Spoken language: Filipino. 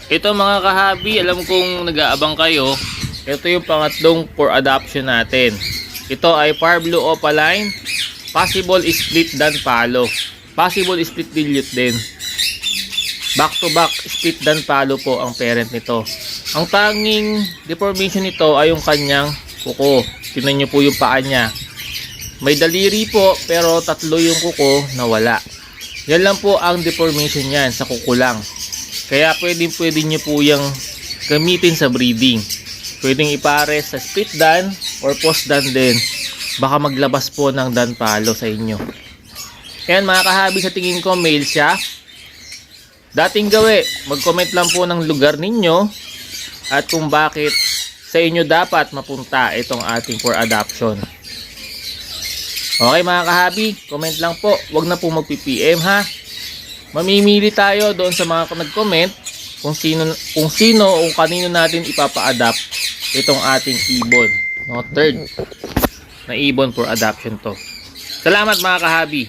Ito mga kahabi, alam kong nag-aabang kayo. Ito yung pangatlong for adoption natin. Ito ay Far Blue Opaline, possible split dan palo. Possible split dilute din. Back to back split dan palo po ang parent nito. Ang tanging deformation nito ay yung kanyang kuko. Tingnan nyo po yung paa niya. May daliri po pero tatlo yung kuko na wala. Yan lang po ang deformation niyan sa kuko lang. Kaya pwede nyo po yung gamitin sa breeding. Pwedeng ipares sa split dan or post dan din. Baka maglabas po ng dan palo sa inyo. Yan mga kahabi, sa tingin ko male siya. Dating gawi, mag-comment lang po ng lugar ninyo at kung bakit sa inyo dapat mapunta itong ating for adoption. Okay mga kahabi, comment lang po. Huwag na po mag-PPM ha. Mamimili tayo doon sa mga nag-comment kung sino o kanino natin ipapa-adapt itong ating ibon. No, third na ibon for adoption to. Salamat mga kahabi.